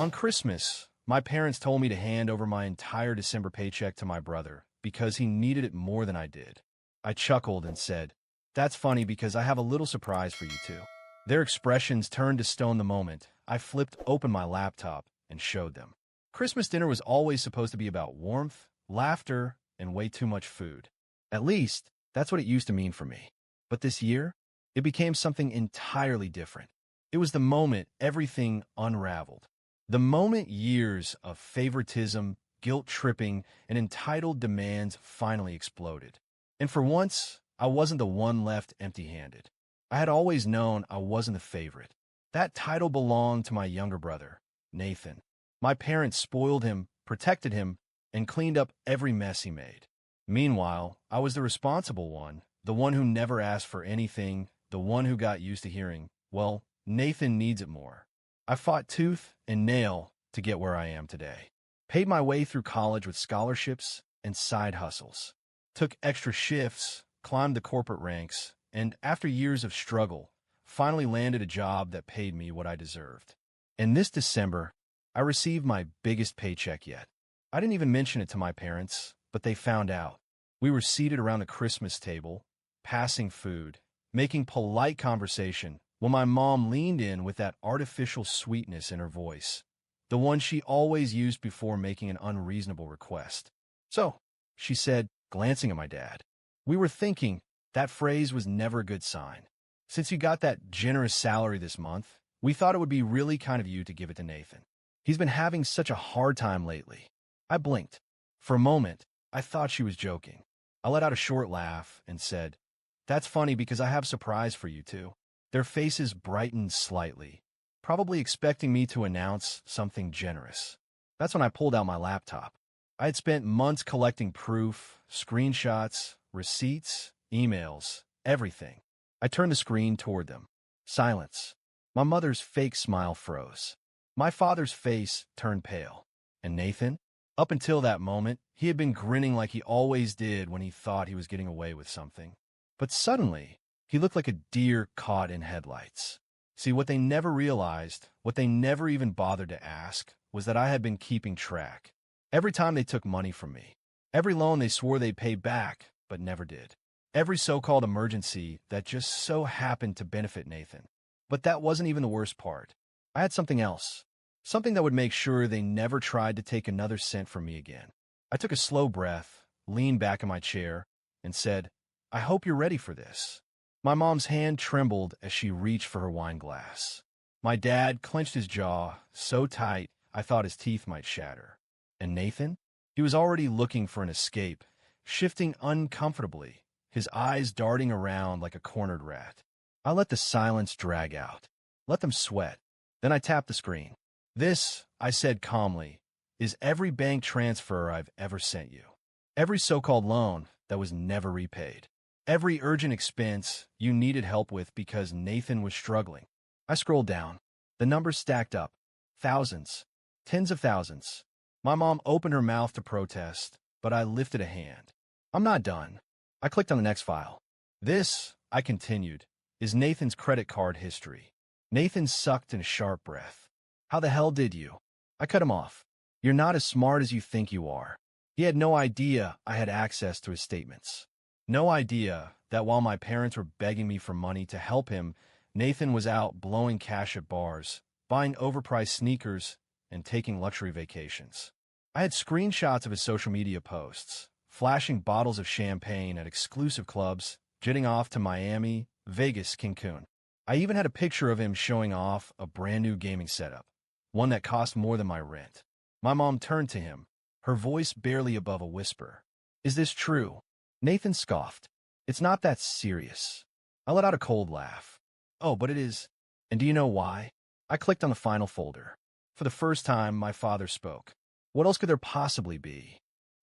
On Christmas, my parents told me to hand over my entire December paycheck to my brother because he needed it more than I did. I chuckled and said, "That's funny because I have a little surprise for you too." Their expressions turned to stone the moment I flipped open my laptop and showed them. Christmas dinner was always supposed to be about warmth, laughter, and way too much food. At least, that's what it used to mean for me. But this year, it became something entirely different. It was the moment everything unraveled. The moment years of favoritism, guilt-tripping, and entitled demands finally exploded. And for once, I wasn't the one left empty-handed. I had always known I wasn't the favorite. That title belonged to my younger brother, Nathan. My parents spoiled him, protected him, and cleaned up every mess he made. Meanwhile, I was the responsible one, the one who never asked for anything, the one who got used to hearing, "Well, Nathan needs it more." I fought tooth and nail to get where I am today. Paid my way through college with scholarships and side hustles. Took extra shifts, climbed the corporate ranks, and after years of struggle, finally landed a job that paid me what I deserved. And this December, I received my biggest paycheck yet. I didn't even mention it to my parents, but they found out. We were seated around the Christmas table, passing food, making polite conversation, when my mom leaned in with that artificial sweetness in her voice, the one she always used before making an unreasonable request. "So," she said, glancing at my dad. "We were thinking that phrase was never a good sign. Since you got that generous salary this month, we thought it would be really kind of you to give it to Nathan. He's been having such a hard time lately." I blinked. For a moment, I thought she was joking. I let out a short laugh and said, "That's funny because I have a surprise for you too." Their faces brightened slightly, probably expecting me to announce something generous. That's when I pulled out my laptop. I had spent months collecting proof, screenshots, receipts, emails, everything. I turned the screen toward them. Silence. My mother's fake smile froze. My father's face turned pale. And Nathan? Up until that moment, he had been grinning like he always did when he thought he was getting away with something. But suddenly, he looked like a deer caught in headlights. See, what they never realized, what they never even bothered to ask, was that I had been keeping track. Every time they took money from me, every loan they swore they'd pay back, but never did. Every so-called emergency that just so happened to benefit Nathan. But that wasn't even the worst part. I had something else. Something that would make sure they never tried to take another cent from me again. I took a slow breath, leaned back in my chair, and said, "I hope you're ready for this." My mom's hand trembled as she reached for her wine glass. My dad clenched his jaw so tight I thought his teeth might shatter. And Nathan? He was already looking for an escape, shifting uncomfortably, his eyes darting around like a cornered rat. I let the silence drag out. Let them sweat. Then I tapped the screen. "This," I said calmly, "is every bank transfer I've ever sent you. Every so-called loan that was never repaid. Every urgent expense you needed help with because Nathan was struggling." I scrolled down. The numbers stacked up. Thousands. Tens of thousands. My mom opened her mouth to protest, but I lifted a hand. "I'm not done." I clicked on the next file. "This," I continued, "is Nathan's credit card history." Nathan sucked in a sharp breath. "How the hell did you?" I cut him off. "You're not as smart as you think you are." He had no idea I had access to his statements. No idea that while my parents were begging me for money to help him, Nathan was out blowing cash at bars, buying overpriced sneakers, and taking luxury vacations. I had screenshots of his social media posts, flashing bottles of champagne at exclusive clubs, jetting off to Miami, Vegas, Cancun. I even had a picture of him showing off a brand new gaming setup, one that cost more than my rent. My mom turned to him, her voice barely above a whisper. "Is this true?" Nathan scoffed. "It's not that serious." I let out a cold laugh. "Oh, but it is. And do you know why?" I clicked on the final folder. For the first time, my father spoke. What else could there possibly be?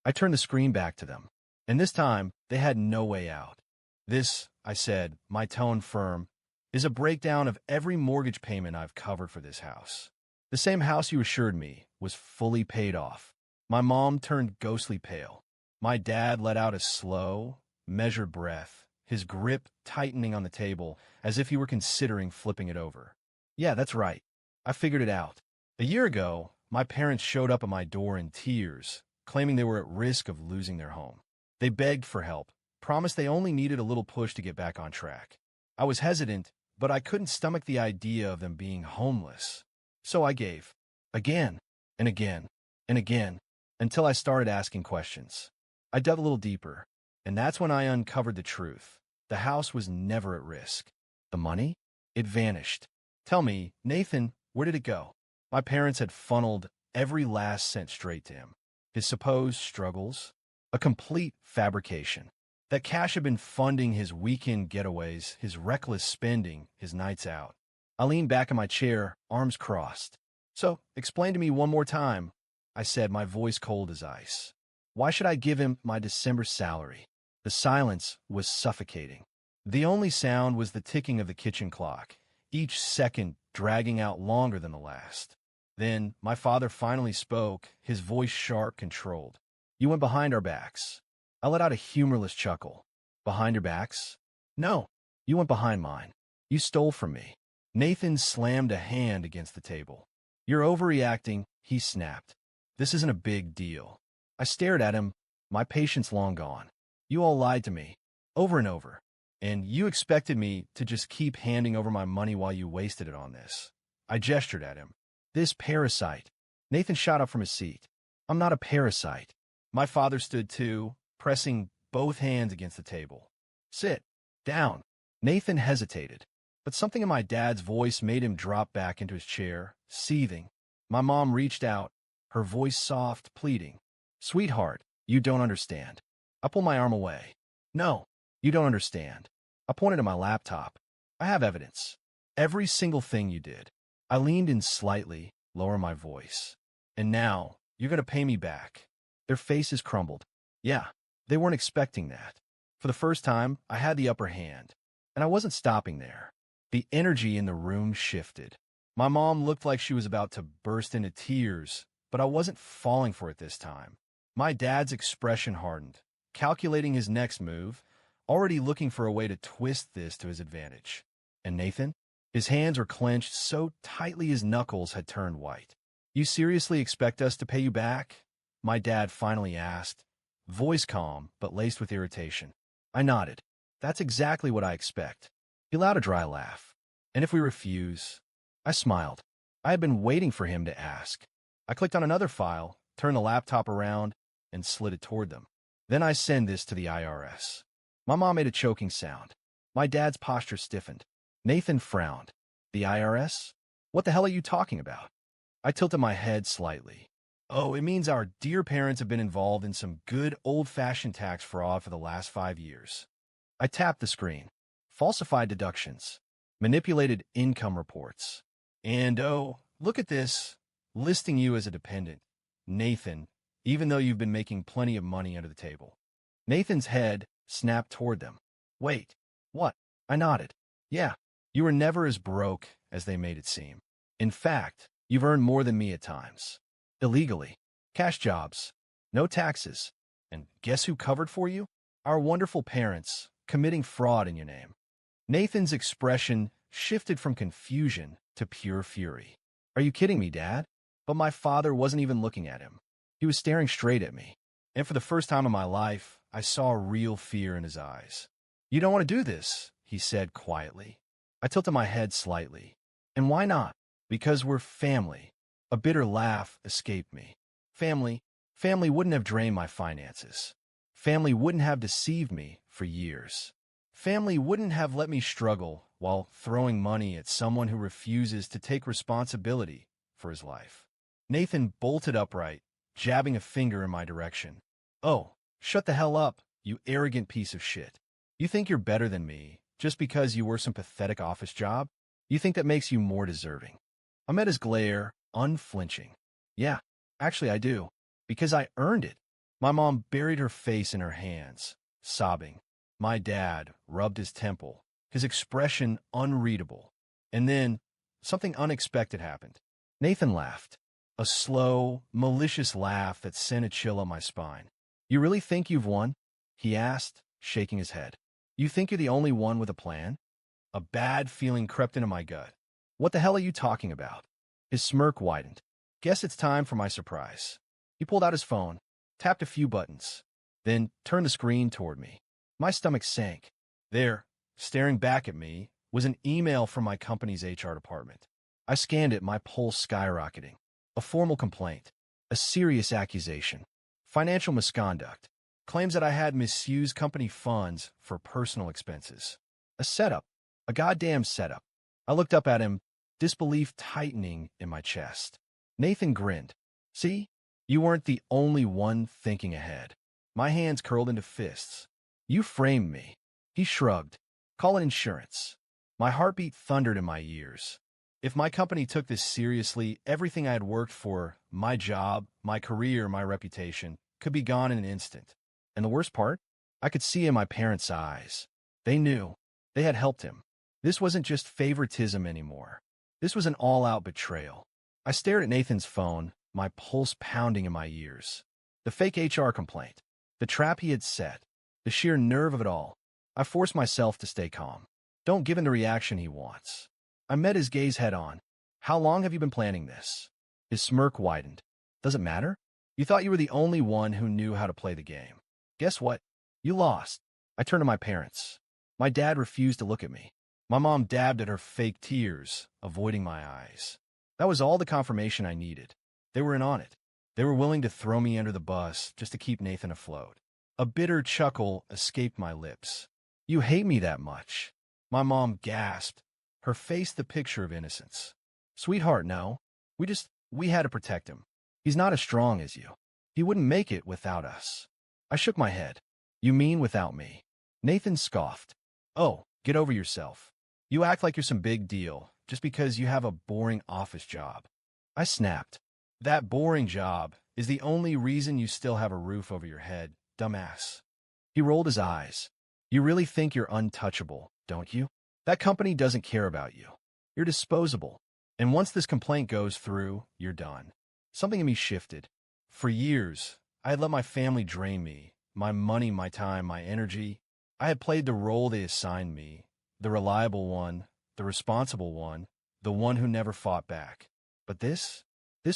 I turned the screen back to them, and this time, they had no way out. "This," I said, my tone firm, "is a breakdown of every mortgage payment I've covered for this house. The same house you assured me was fully paid off." My mom turned ghostly pale. My dad let out a slow, measured breath, his grip tightening on the table as if he were considering flipping it over. "Yeah, that's right. I figured it out. A year ago, my parents showed up at my door in tears, claiming they were at risk of losing their home. They begged for help, promised they only needed a little push to get back on track. I was hesitant, but I couldn't stomach the idea of them being homeless. So I gave. Again, and again, and again, until I started asking questions. I dug a little deeper, and that's when I uncovered the truth. The house was never at risk. The money? It vanished. Tell me, Nathan, where did it go? My parents had funneled every last cent straight to him. His supposed struggles? A complete fabrication. That cash had been funding his weekend getaways, his reckless spending, his nights out. I leaned back in my chair, arms crossed. So, explain to me one more time, I said, my voice cold as ice. Why should I give him my December salary? The silence was suffocating. The only sound was the ticking of the kitchen clock, each second dragging out longer than the last. Then, my father finally spoke, his voice sharp, controlled. You went behind our backs. I let out a humorless chuckle. Behind your backs? No, you went behind mine. You stole from me. Nathan slammed a hand against the table. You're overreacting, he snapped. This isn't a big deal. I stared at him, my patience long gone. You all lied to me, over and over. And you expected me to just keep handing over my money while you wasted it on this. I gestured at him. This parasite. Nathan shot up from his seat. I'm not a parasite. My father stood too, pressing both hands against the table. Sit. Down. Nathan hesitated, but something in my dad's voice made him drop back into his chair, seething. My mom reached out, her voice soft, pleading. Sweetheart, you don't understand. I pulled my arm away. No, you don't understand. I pointed at my laptop. I have evidence. Every single thing you did. I leaned in slightly, lower my voice. And now, you're going to pay me back. Their faces crumbled. Yeah, they weren't expecting that. For the first time, I had the upper hand. And I wasn't stopping there. The energy in the room shifted. My mom looked like she was about to burst into tears, but I wasn't falling for it this time. My dad's expression hardened, calculating his next move, already looking for a way to twist this to his advantage. And Nathan? His hands were clenched so tightly his knuckles had turned white. You seriously expect us to pay you back? My dad finally asked, voice calm but laced with irritation. I nodded. That's exactly what I expect. He allowed a dry laugh. And if we refuse? I smiled. I had been waiting for him to ask. I clicked on another file, turned the laptop around, and slid it toward them. Then I send this to the IRS. My mom made a choking sound. My dad's posture stiffened. Nathan frowned. The IRS? What the hell are you talking about? I tilted my head slightly. Oh, it means our dear parents have been involved in some good old-fashioned tax fraud for the last 5 years. I tapped the screen. Falsified deductions. Manipulated income reports. And oh, look at this. Listing you as a dependent. Nathan, even though you've been making plenty of money under the table. Nathan's head snapped toward them. Wait, what? I nodded. Yeah, you were never as broke as they made it seem. In fact, you've earned more than me at times. Illegally. Cash jobs. No taxes. And guess who covered for you? Our wonderful parents, committing fraud in your name. Nathan's expression shifted from confusion to pure fury. Are you kidding me, Dad? But my father wasn't even looking at him. He was staring straight at me. And for the first time in my life, I saw real fear in his eyes. You don't want to do this, he said quietly. I tilted my head slightly. And why not? Because we're family. A bitter laugh escaped me. Family wouldn't have drained my finances. Family wouldn't have deceived me for years. Family wouldn't have let me struggle while throwing money at someone who refuses to take responsibility for his life. Nathan bolted upright, jabbing a finger in my direction. Oh, shut the hell up, you arrogant piece of shit. You think you're better than me just because you work some pathetic office job? You think that makes you more deserving? I met his glare, unflinching. Yeah, actually I do, because I earned it. My mom buried her face in her hands, sobbing. My dad rubbed his temple, his expression unreadable. And then, something unexpected happened. Nathan laughed. A slow, malicious laugh that sent a chill up my spine. You really think you've won? He asked, shaking his head. You think you're the only one with a plan? A bad feeling crept into my gut. What the hell are you talking about? His smirk widened. Guess it's time for my surprise. He pulled out his phone, tapped a few buttons, then turned the screen toward me. My stomach sank. There, staring back at me, was an email from my company's HR department. I scanned it, my pulse skyrocketing. A formal complaint. A serious accusation. Financial misconduct. Claims that I had misused company funds for personal expenses. A setup. A goddamn setup. I looked up at him, disbelief tightening in my chest. Nathan grinned. See? You weren't the only one thinking ahead. My hands curled into fists. You framed me. He shrugged. Call it insurance. My heartbeat thundered in my ears. If my company took this seriously, everything I had worked for, my job, my career, my reputation, could be gone in an instant. And the worst part? I could see in my parents' eyes. They knew. They had helped him. This wasn't just favoritism anymore. This was an all-out betrayal. I stared at Nathan's phone, my pulse pounding in my ears. The fake HR complaint. The trap he had set. The sheer nerve of it all. I forced myself to stay calm. Don't give him the reaction he wants. I met his gaze head-on. How long have you been planning this? His smirk widened. Does it matter? You thought you were the only one who knew how to play the game. Guess what? You lost. I turned to my parents. My dad refused to look at me. My mom dabbed at her fake tears, avoiding my eyes. That was all the confirmation I needed. They were in on it. They were willing to throw me under the bus just to keep Nathan afloat. A bitter chuckle escaped my lips. You hate me that much? My mom gasped, her face the picture of innocence. Sweetheart, no. We had to protect him. He's not as strong as you. He wouldn't make it without us. I shook my head. You mean without me? Nathan scoffed. Oh, get over yourself. You act like you're some big deal just because you have a boring office job. I snapped. That boring job is the only reason you still have a roof over your head, dumbass. He rolled his eyes. You really think you're untouchable, don't you? That company doesn't care about you. You're disposable. And once this complaint goes through, you're done. Something in me shifted. For years, I had let my family drain me, my money, my time, my energy. I had played the role they assigned me, the reliable one, the responsible one, the one who never fought back. But this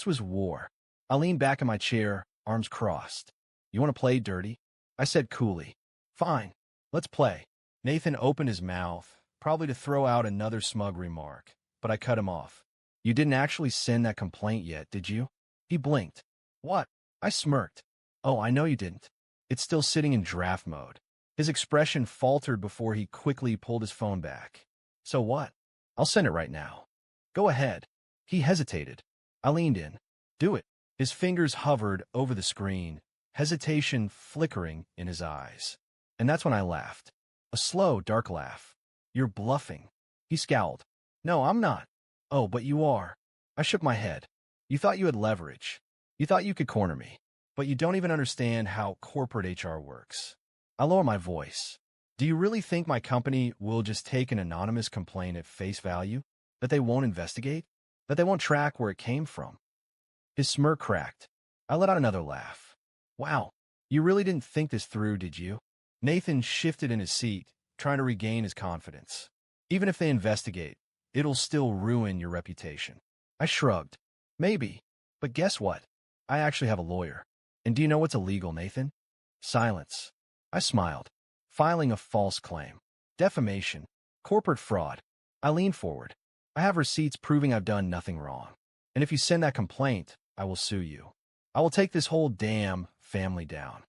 was war. I leaned back in my chair, arms crossed. You want to play dirty? I said coolly. Fine, let's play. Nathan opened his mouth, probably to throw out another smug remark, but I cut him off. You didn't actually send that complaint yet, did you? He blinked. What? I smirked. Oh, I know you didn't. It's still sitting in draft mode. His expression faltered before he quickly pulled his phone back. So what? I'll send it right now. Go ahead. He hesitated. I leaned in. Do it. His fingers hovered over the screen, hesitation flickering in his eyes. And that's when I laughed. A slow, dark laugh. You're bluffing. He scowled. No, I'm not. Oh, but you are. I shook my head. You thought you had leverage. You thought you could corner me. But you don't even understand how corporate HR works. I lower my voice. Do you really think my company will just take an anonymous complaint at face value? That they won't investigate? That they won't track where it came from? His smirk cracked. I let out another laugh. Wow, you really didn't think this through, did you? Nathan shifted in his seat, trying to regain his confidence. Even if they investigate, it'll still ruin your reputation. I shrugged. Maybe. But guess what? I actually have a lawyer. And do you know what's illegal, Nathan? Silence. I smiled. Filing a false claim. Defamation. Corporate fraud. I leaned forward. I have receipts proving I've done nothing wrong. And if you send that complaint, I will sue you. I will take this whole damn family down.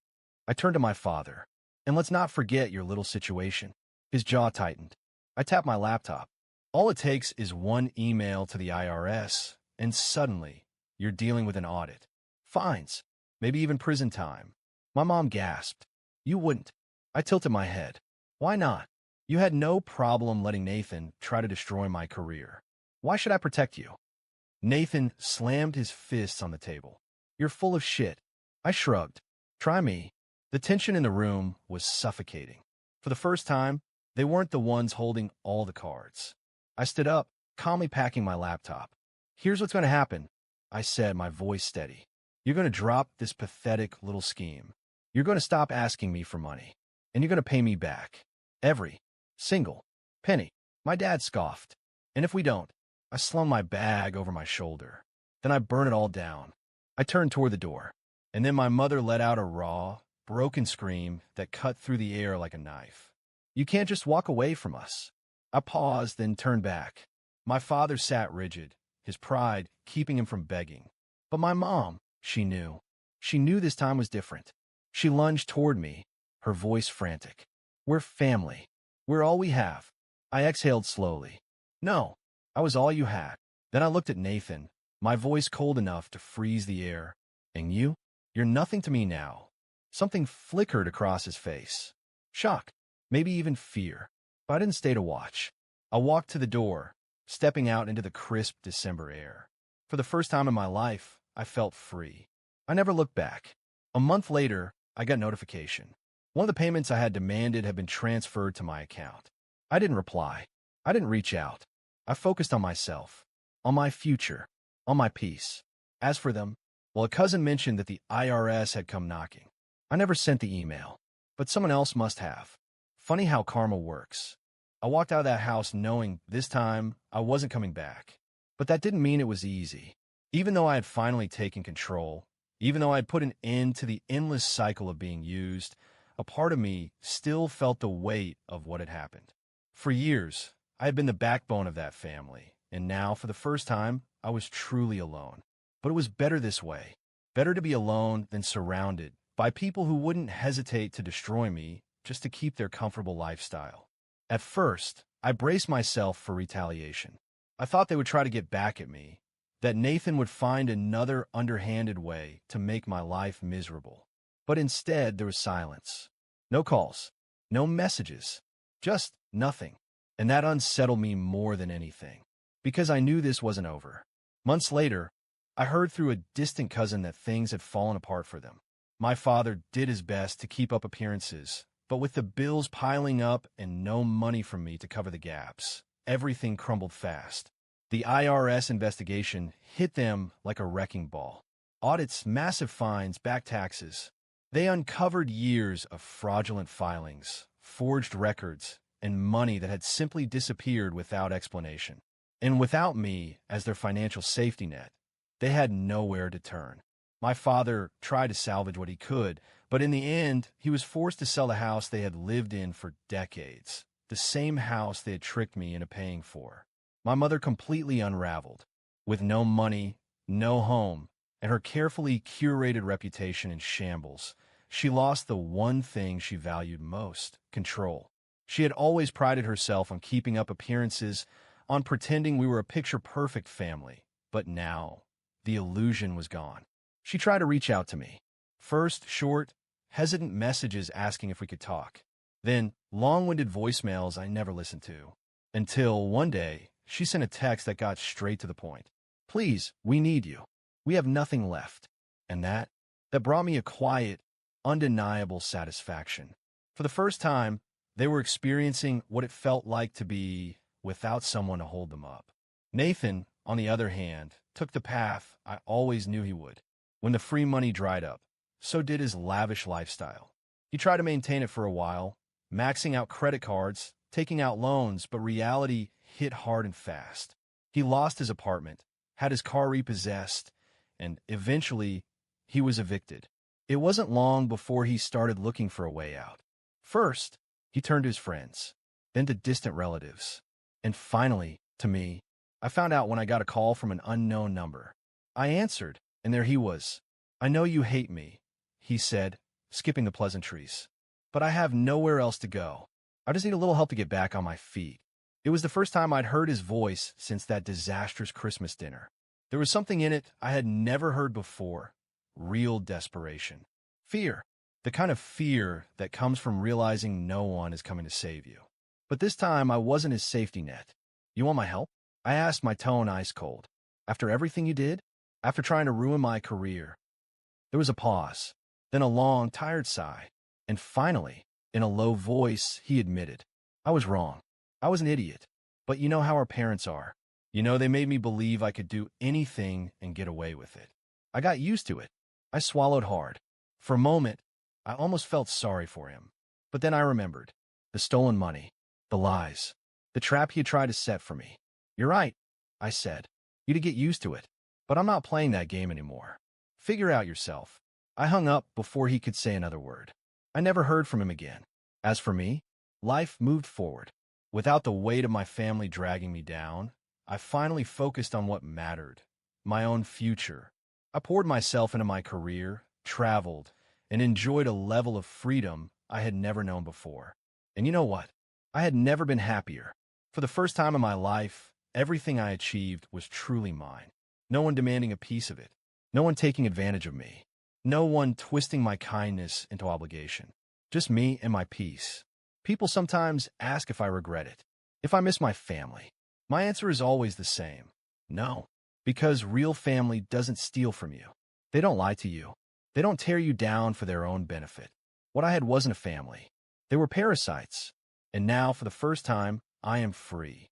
I turned to my father. And let's not forget your little situation. His jaw tightened. I tapped my laptop. All it takes is one email to the IRS, and suddenly, you're dealing with an audit. Fines. Maybe even prison time. My mom gasped. You wouldn't. I tilted my head. Why not? You had no problem letting Nathan try to destroy my career. Why should I protect you? Nathan slammed his fists on the table. You're full of shit. I shrugged. Try me. The tension in the room was suffocating. For the first time, they weren't the ones holding all the cards. I stood up, calmly packing my laptop. Here's what's going to happen, I said, my voice steady. You're going to drop this pathetic little scheme. You're going to stop asking me for money. And you're going to pay me back. Every single penny. My dad scoffed. And if we don't, I slung my bag over my shoulder. Then I burn it all down. I turned toward the door, and then my mother let out a raw, broken scream that cut through the air like a knife. You can't just walk away from us. I paused, then turned back. My father sat rigid, his pride keeping him from begging. But my mom, she knew. She knew this time was different. She lunged toward me, her voice frantic. We're family. We're all we have. I exhaled slowly. No, I was all you had. Then I looked at Nathan, my voice cold enough to freeze the air. And you? You're nothing to me now. Something flickered across his face. Shock, maybe even fear. But I didn't stay to watch. I walked to the door, stepping out into the crisp December air. For the first time in my life, I felt free. I never looked back. A month later, I got notification. One of the payments I had demanded had been transferred to my account. I didn't reply. I didn't reach out. I focused on myself, on my future, on my peace. As for them, well, a cousin mentioned that the IRS had come knocking. I never sent the email, but someone else must have. Funny how karma works. I walked out of that house knowing this time I wasn't coming back. But that didn't mean it was easy. Even though I had finally taken control, even though I had put an end to the endless cycle of being used, a part of me still felt the weight of what had happened. For years, I had been the backbone of that family, and now, for the first time, I was truly alone. But it was better this way. Better to be alone than surrounded by people who wouldn't hesitate to destroy me just to keep their comfortable lifestyle. At first, I braced myself for retaliation. I thought they would try to get back at me, that Nathan would find another underhanded way to make my life miserable. But instead, there was silence. No calls, no messages, just nothing. And that unsettled me more than anything, because I knew this wasn't over. Months later, I heard through a distant cousin that things had fallen apart for them. My father did his best to keep up appearances, but with the bills piling up and no money from me to cover the gaps, everything crumbled fast. The IRS investigation hit them like a wrecking ball. Audits, massive fines, back taxes. They uncovered years of fraudulent filings, forged records, and money that had simply disappeared without explanation. And without me as their financial safety net, they had nowhere to turn. My father tried to salvage what he could, but in the end, he was forced to sell the house they had lived in for decades, the same house they had tricked me into paying for. My mother completely unraveled, with no money, no home, and her carefully curated reputation in shambles. She lost the one thing she valued most, control. She had always prided herself on keeping up appearances, on pretending we were a picture-perfect family, but now, the illusion was gone. She tried to reach out to me. First, short, hesitant messages asking if we could talk. Then, long-winded voicemails I never listened to. Until, one day, she sent a text that got straight to the point. Please, we need you. We have nothing left. And that brought me a quiet, undeniable satisfaction. For the first time, they were experiencing what it felt like to be without someone to hold them up. Nathan, on the other hand, took the path I always knew he would. When the free money dried up, so did his lavish lifestyle. He tried to maintain it for a while, maxing out credit cards, taking out loans, but reality hit hard and fast. He lost his apartment, had his car repossessed, and eventually, he was evicted. It wasn't long before he started looking for a way out. First, he turned to his friends, then to distant relatives, and finally, to me. I found out when I got a call from an unknown number. I answered, and there he was. I know you hate me, he said, skipping the pleasantries. But I have nowhere else to go. I just need a little help to get back on my feet. It was the first time I'd heard his voice since that disastrous Christmas dinner. There was something in it I had never heard before. Real desperation. Fear. The kind of fear that comes from realizing no one is coming to save you. But this time I wasn't his safety net. You want my help? I asked, my tone ice cold. After everything you did? After trying to ruin my career? There was a pause, then a long, tired sigh. And finally, in a low voice, he admitted, I was wrong. I was an idiot. But you know how our parents are. You know, they made me believe I could do anything and get away with it. I got used to it. I swallowed hard. For a moment, I almost felt sorry for him. But then I remembered. The stolen money. The lies. The trap he had tried to set for me. You're right, I said. You to get used to it. But I'm not playing that game anymore. Figure out yourself. I hung up before he could say another word. I never heard from him again. As for me, life moved forward. Without the weight of my family dragging me down, I finally focused on what mattered, my own future. I poured myself into my career, traveled, and enjoyed a level of freedom I had never known before. And you know what? I had never been happier. For the first time in my life, everything I achieved was truly mine. No one demanding a piece of it. No one taking advantage of me. No one twisting my kindness into obligation. Just me and my peace. People sometimes ask if I regret it, if I miss my family. My answer is always the same. No, because real family doesn't steal from you. They don't lie to you. They don't tear you down for their own benefit. What I had wasn't a family. They were parasites. And now, for the first time, I am free.